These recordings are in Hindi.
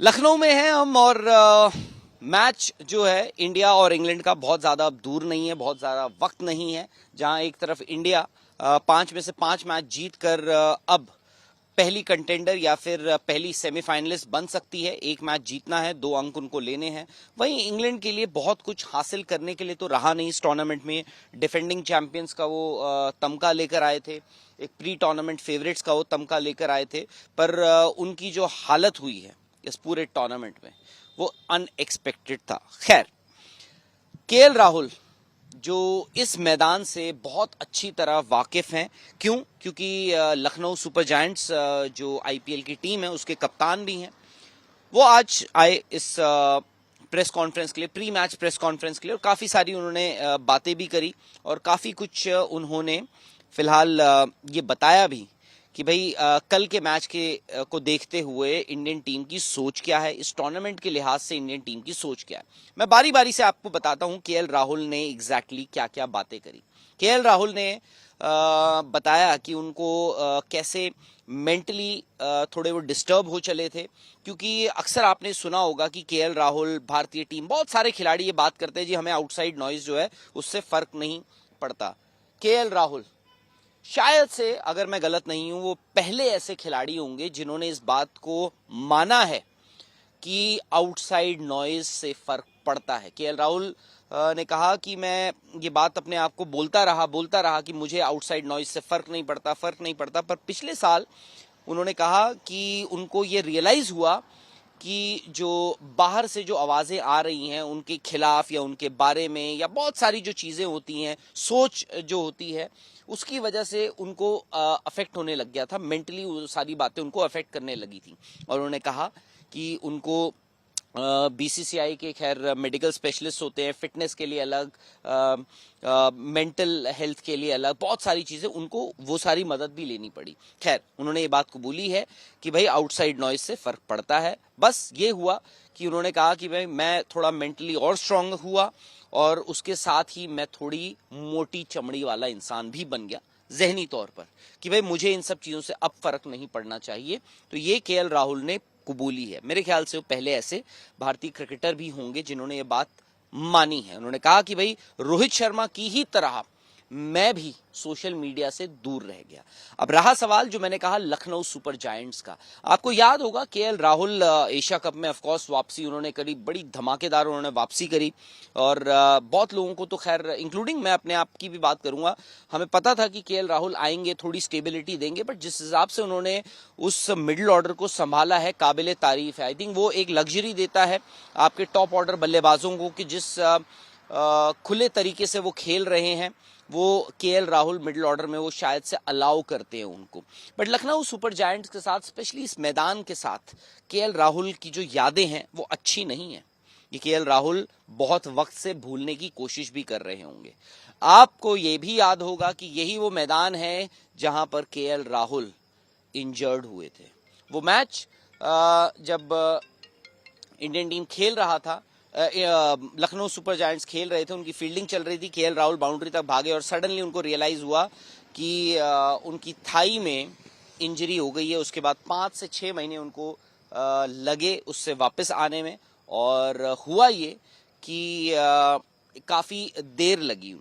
लखनऊ में हैं हम और मैच जो है इंडिया और इंग्लैंड का बहुत ज़्यादा अब दूर नहीं है, बहुत ज़्यादा वक्त नहीं है। जहां एक तरफ इंडिया 5 में से 5 मैच जीत कर अब पहली कंटेंडर या फिर पहली सेमीफाइनलिस्ट बन सकती है। एक मैच जीतना है, 2 अंक उनको लेने हैं। वहीं इंग्लैंड के लिए बहुत कुछ हासिल करने के लिए तो रहा नहीं इस टूर्नामेंट में। डिफेंडिंग चैंपियंस का वो तमगा लेकर आए थे, एक प्री टूर्नामेंट फेवरेट्स का वो तमगा लेकर आए थे, पर उनकी जो हालत हुई है इस पूरे टूर्नामेंट में वो अनएक्सपेक्टेड था। खैर, केएल राहुल जो इस मैदान से बहुत अच्छी तरह वाकिफ हैं। क्यों? क्योंकि लखनऊ सुपर जायंट्स जो आईपीएल की टीम है उसके कप्तान भी हैं। वो आज आए इस प्रेस कॉन्फ्रेंस के लिए, प्री मैच प्रेस कॉन्फ्रेंस के लिए, और काफ़ी सारी उन्होंने बातें भी करी और काफ़ी कुछ उन्होंने फिलहाल ये बताया भी कि भाई कल के मैच के को देखते हुए इंडियन टीम की सोच क्या है, इस टूर्नामेंट के लिहाज से इंडियन टीम की सोच क्या है। मैं बारी बारी से आपको बताता हूं केएल राहुल ने एग्जैक्टली क्या क्या बातें करी। केएल राहुल ने बताया कि उनको कैसे मेंटली थोड़े वो डिस्टर्ब हो चले थे, क्योंकि अक्सर आपने सुना होगा कि केएल राहुल, भारतीय टीम, बहुत सारे खिलाड़ी ये बात करते हैं जी हमें आउटसाइड नॉइज जो है उससे फर्क नहीं पड़ता। केएल राहुल शायद से, अगर मैं गलत नहीं हूं, वो पहले ऐसे खिलाड़ी होंगे जिन्होंने इस बात को माना है कि आउटसाइड नॉइज से फर्क पड़ता है। केएल राहुल ने कहा कि मैं ये बात अपने आप को बोलता रहा कि मुझे आउटसाइड नॉइज से फर्क नहीं पड़ता, पर पिछले साल उन्होंने कहा कि उनको ये रियलाइज हुआ कि जो बाहर से जो आवाज़ें आ रही हैं उनके खिलाफ या उनके बारे में, या बहुत सारी जो चीज़ें होती हैं, सोच जो होती है, उसकी वजह से उनको अफेक्ट होने लग गया था। मेंटली वो सारी बातें उनको अफेक्ट करने लगी थी। और उन्होंने कहा कि उनको बीसीसीआई के खैर मेडिकल स्पेशलिस्ट होते हैं, फिटनेस के लिए अलग, मेंटल हेल्थ के लिए अलग, बहुत सारी चीज़ें, उनको वो सारी मदद भी लेनी पड़ी। खैर, उन्होंने ये बात कबूली है कि भाई आउटसाइड नॉइज से फ़र्क पड़ता है। बस ये हुआ कि उन्होंने कहा कि भाई मैं थोड़ा मेंटली और स्ट्रांग हुआ और उसके साथ ही मैं थोड़ी मोटी चमड़ी वाला इंसान भी बन गया जहनी तौर पर, कि भाई मुझे इन सब चीज़ों से अब फर्क नहीं पड़ना चाहिए। तो ये केएल राहुल ने कबूली है। मेरे ख्याल से वो पहले ऐसे भारतीय क्रिकेटर भी होंगे जिन्होंने ये बात मानी है। उन्होंने कहा कि भाई रोहित शर्मा की ही तरह मैं भी सोशल मीडिया से दूर रह गया। अब रहा सवाल जो मैंने कहा लखनऊ सुपर जायंट्स का। आपको याद होगा केएल राहुल एशिया कप में ऑफकोर्स वापसी उन्होंने करी, बड़ी धमाकेदार उन्होंने वापसी करी, और बहुत लोगों को तो खैर इंक्लूडिंग मैं अपने आप की भी बात करूंगा, हमें पता था कि केएल राहुल आएंगे, थोड़ी स्टेबिलिटी देंगे, बट जिस हिसाब से उन्होंने उस मिडिल ऑर्डर को संभाला है काबिले तारीफ है। आई थिंक वो एक लग्जरी देता है आपके टॉप ऑर्डर बल्लेबाजों को कि जिस खुले तरीके से वो खेल रहे हैं वो केएल राहुल मिडिल ऑर्डर में वो शायद से अलाउ करते हैं उनको। बट लखनऊ सुपर जायंट्स के साथ, स्पेशली इस मैदान के साथ, केएल राहुल की जो यादें हैं वो अच्छी नहीं है। ये केएल राहुल बहुत वक्त से भूलने की कोशिश भी कर रहे होंगे। आपको ये भी याद होगा कि यही वो मैदान है जहां पर केएल राहुल इंजर्ड हुए थे। वो मैच जब इंडियन टीम खेल रहा था, लखनऊ सुपर जायंट्स खेल रहे थे, उनकी फील्डिंग चल रही थी, केएल राहुल बाउंड्री तक भागे और सडनली उनको रियलाइज हुआ कि उनकी थाई में इंजरी हो गई है। उसके बाद 5 से 6 महीने उनको लगे उससे वापस आने में, और हुआ ये कि काफ़ी देर लगी।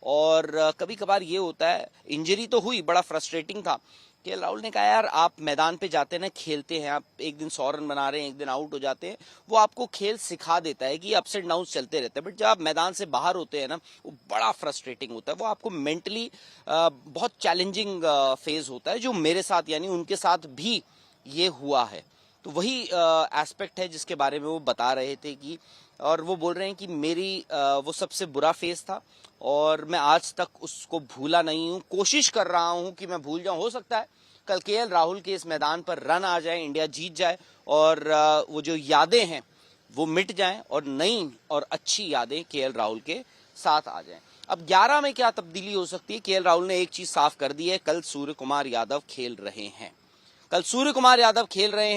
और कभी कभार ये होता है, इंजरी तो हुई, बड़ा फ्रस्ट्रेटिंग था। केएल राहुल ने कहा यार आप मैदान पे जाते हैं ना, खेलते हैं, आप एक दिन 100 रन बना रहे हैं, एक दिन आउट हो जाते हैं, वो आपको खेल सिखा देता है कि अप्स एंड डाउन चलते रहते हैं, बट जब आप मैदान से बाहर होते हैं ना वो बड़ा फ्रस्ट्रेटिंग होता है, वो आपको मेंटली बहुत चैलेंजिंग फेज होता है, जो मेरे साथ यानी उनके साथ भी ये हुआ है। तो वही एस्पेक्ट है जिसके बारे में वो बता रहे थे कि, और वो बोल रहे हैं कि मेरी वो सबसे बुरा फेज था और मैं आज तक उसको भूला नहीं हूँ, कोशिश कर रहा हूँ कि मैं भूल जाऊँ। हो सकता है कल केएल राहुल के इस मैदान पर रन आ जाए, इंडिया जीत जाए और वो जो यादें हैं वो मिट जाएं और नई और अच्छी यादें केएल राहुल के साथ आ जाएं। अब 11 में क्या तब्दीली हो सकती है? केएल राहुल ने एक चीज साफ कर दी है, कल सूर्य कुमार यादव खेल रहे हैं।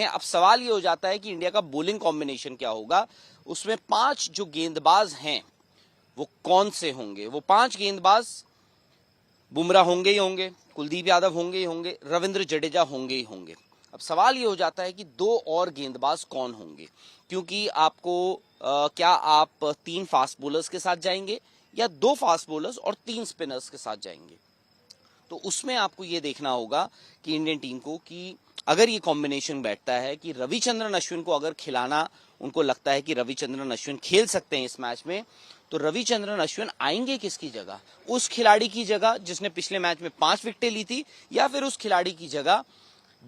अब सवाल ये हो जाता है कि इंडिया का बॉलिंग कॉम्बिनेशन क्या होगा। उसमें 5 जो गेंदबाज हैं वो कौन से होंगे? वो 5 गेंदबाज बुमराह होंगे ही होंगे, कुलदीप यादव होंगे ही होंगे, रविंद्र जडेजा होंगे ही होंगे। अब सवाल ये हो जाता है कि 2 और गेंदबाज कौन होंगे, क्योंकि आपको क्या आप 3 फास्ट बॉलर्स के साथ जाएंगे या 2 फास्ट बॉलर्स और 3 स्पिनर्स के साथ जाएंगे। तो उसमें आपको ये देखना होगा कि इंडियन टीम को कि अगर ये कॉम्बिनेशन बैठता है कि रविचंद्रन अश्विन को अगर खिलाना, उनको लगता है कि रविचंद्रन अश्विन खेल सकते हैं इस मैच में, तो रविचंद्रन अश्विन आएंगे किसकी जगह? उस खिलाड़ी की जगह जिसने पिछले मैच में 5 विकेटें ली थी, या फिर उस खिलाड़ी की जगह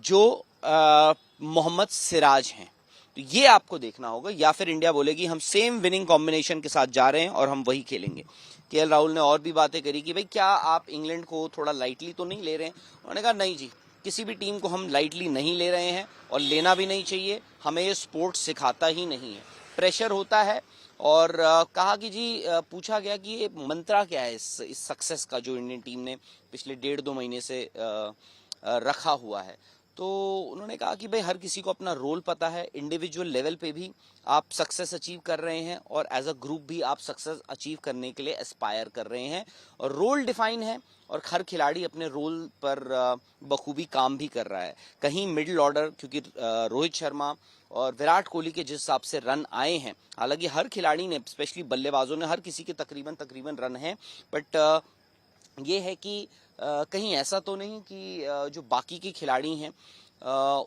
जो मोहम्मद सिराज हैं? तो ये आपको देखना होगा। या फिर इंडिया बोलेगी हम सेम विनिंग कॉम्बिनेशन के साथ जा रहे हैं और हम वही खेलेंगे। केएल राहुल ने और भी बातें करी कि भाई क्या आप इंग्लैंड को थोड़ा लाइटली तो नहीं ले रहे हैं? उन्होंने कहा नहीं जी, किसी भी टीम को हम लाइटली नहीं ले रहे हैं और लेना भी नहीं चाहिए, हमें ये स्पोर्ट्स सिखाता ही नहीं है, प्रेशर होता है। और कहा कि जी पूछा गया कि ये मंत्रा क्या है इस सक्सेस का जो इंडियन टीम ने पिछले 1.5-2 महीने से रखा हुआ है। तो उन्होंने कहा कि भाई हर किसी को अपना रोल पता है, इंडिविजुअल लेवल पे भी आप सक्सेस अचीव कर रहे हैं और एज अ ग्रुप भी आप सक्सेस अचीव करने के लिए एस्पायर कर रहे हैं, और रोल डिफाइन है और हर खिलाड़ी अपने रोल पर बखूबी काम भी कर रहा है। कहीं मिडिल ऑर्डर, क्योंकि रोहित शर्मा और विराट कोहली के जिस हिसाब से रन आए हैं, हालांकि हर खिलाड़ी ने, स्पेशली बल्लेबाजों ने, हर किसी के तकरीबन रन हैं, बट ये है कि कहीं ऐसा तो नहीं कि जो बाकी के खिलाड़ी हैं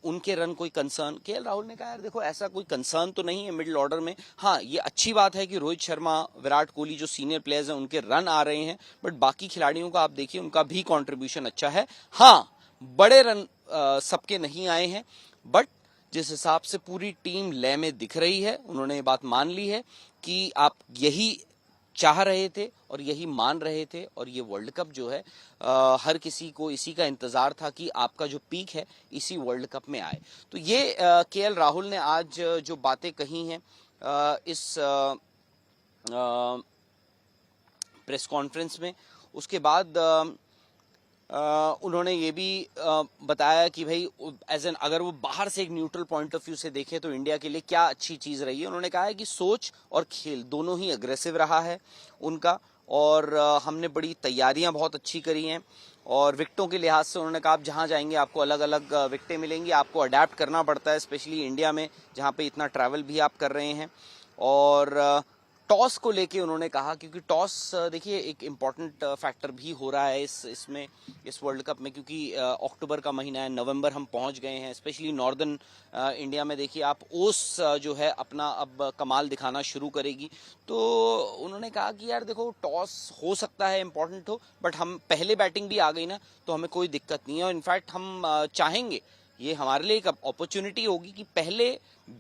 उनके रन कोई कंसर्न। केएल राहुल ने कहा यार देखो ऐसा कोई कंसर्न तो नहीं है मिडिल ऑर्डर में। हाँ, ये अच्छी बात है कि रोहित शर्मा, विराट कोहली जो सीनियर प्लेयर्स हैं उनके रन आ रहे हैं, बट बाकी खिलाड़ियों का आप देखिए उनका भी कंट्रीब्यूशन अच्छा है। हाँ, बड़े रन सबके नहीं आए हैं, बट जिस हिसाब से पूरी टीम लय में दिख रही है, उन्होंने ये बात मान ली है कि आप यही चाह रहे थे और यही मान रहे थे, और ये वर्ल्ड कप जो है हर किसी को इसी का इंतजार था कि आपका जो पीक है इसी वर्ल्ड कप में आए। तो ये केएल राहुल ने आज जो बातें कही हैं इस प्रेस कॉन्फ्रेंस में, उसके बाद उन्होंने ये भी बताया कि भाई एज एन, अगर वो बाहर से एक न्यूट्रल पॉइंट ऑफ व्यू से देखें तो इंडिया के लिए क्या अच्छी चीज रही है। उन्होंने कहा है कि सोच और खेल दोनों ही अग्रेसिव रहा है उनका, और हमने बड़ी तैयारियां बहुत अच्छी करी हैं, और विकेटों के लिहाज से उन्होंने कहा आप जहां जाएंगे आपको अलग अलग विकेटें मिलेंगी, आपको अडेप्ट करना पड़ता है, स्पेशली इंडिया में जहां पे इतना ट्रैवल भी आप कर रहे हैं। और टॉस को लेके उन्होंने कहा, क्योंकि टॉस देखिए एक इम्पॉर्टेंट फैक्टर भी हो रहा है इसमें, इस वर्ल्ड कप में, क्योंकि अक्टूबर का महीना है, नवंबर हम पहुंच गए हैं, स्पेशली नॉर्दर्न इंडिया में देखिए आप ओस जो है अपना अब कमाल दिखाना शुरू करेगी। तो उन्होंने कहा कि यार देखो टॉस हो सकता है इम्पॉर्टेंट हो, बट हम पहले बैटिंग भी आ गई ना तो हमें कोई दिक्कत नहीं है, और इनफैक्ट हम चाहेंगे, ये हमारे लिए एक अपॉर्चुनिटी होगी कि पहले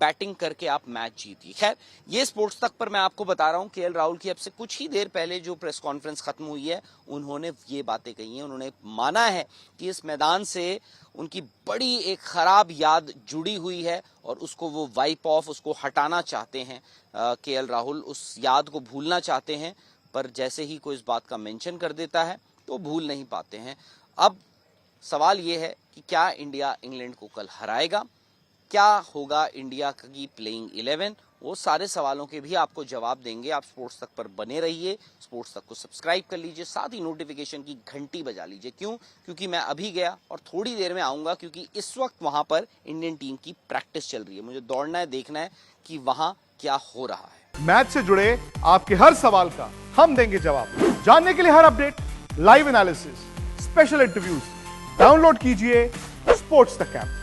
बैटिंग करके आप मैच जीतिए। खैर, ये स्पोर्ट्स तक पर मैं आपको बता रहा हूं केएल राहुल की अब से कुछ ही देर पहले जो प्रेस कॉन्फ्रेंस खत्म हुई है, उन्होंने ये बातें कही हैं। उन्होंने माना है कि इस मैदान से उनकी बड़ी एक खराब याद जुड़ी हुई है और उसको वो वाइप ऑफ, उसको हटाना चाहते हैं। केएल राहुल उस याद को भूलना चाहते हैं, पर जैसे ही कोई इस बात का मेंशन कर देता है तो भूल नहीं पाते हैं। अब सवाल ये है कि क्या इंडिया इंग्लैंड को कल हराएगा, क्या होगा इंडिया की प्लेइंग 11, वो सारे सवालों के भी आपको जवाब देंगे। आप स्पोर्ट्स तक पर बने रहिए, स्पोर्ट्स तक को सब्सक्राइब कर लीजिए, साथ ही नोटिफिकेशन की घंटी बजा लीजिए। क्यों? क्योंकि मैं अभी गया और थोड़ी देर में आऊंगा, क्योंकि इस वक्त वहां पर इंडियन टीम की प्रैक्टिस चल रही है। मुझे दौड़ना है, देखना है कि वहां क्या हो रहा है। मैच से जुड़े आपके हर सवाल का हम देंगे जवाब। जानने के लिए हर update, live analysis, special interviews, download कीजिए स्पोर्ट्स तक ऐप।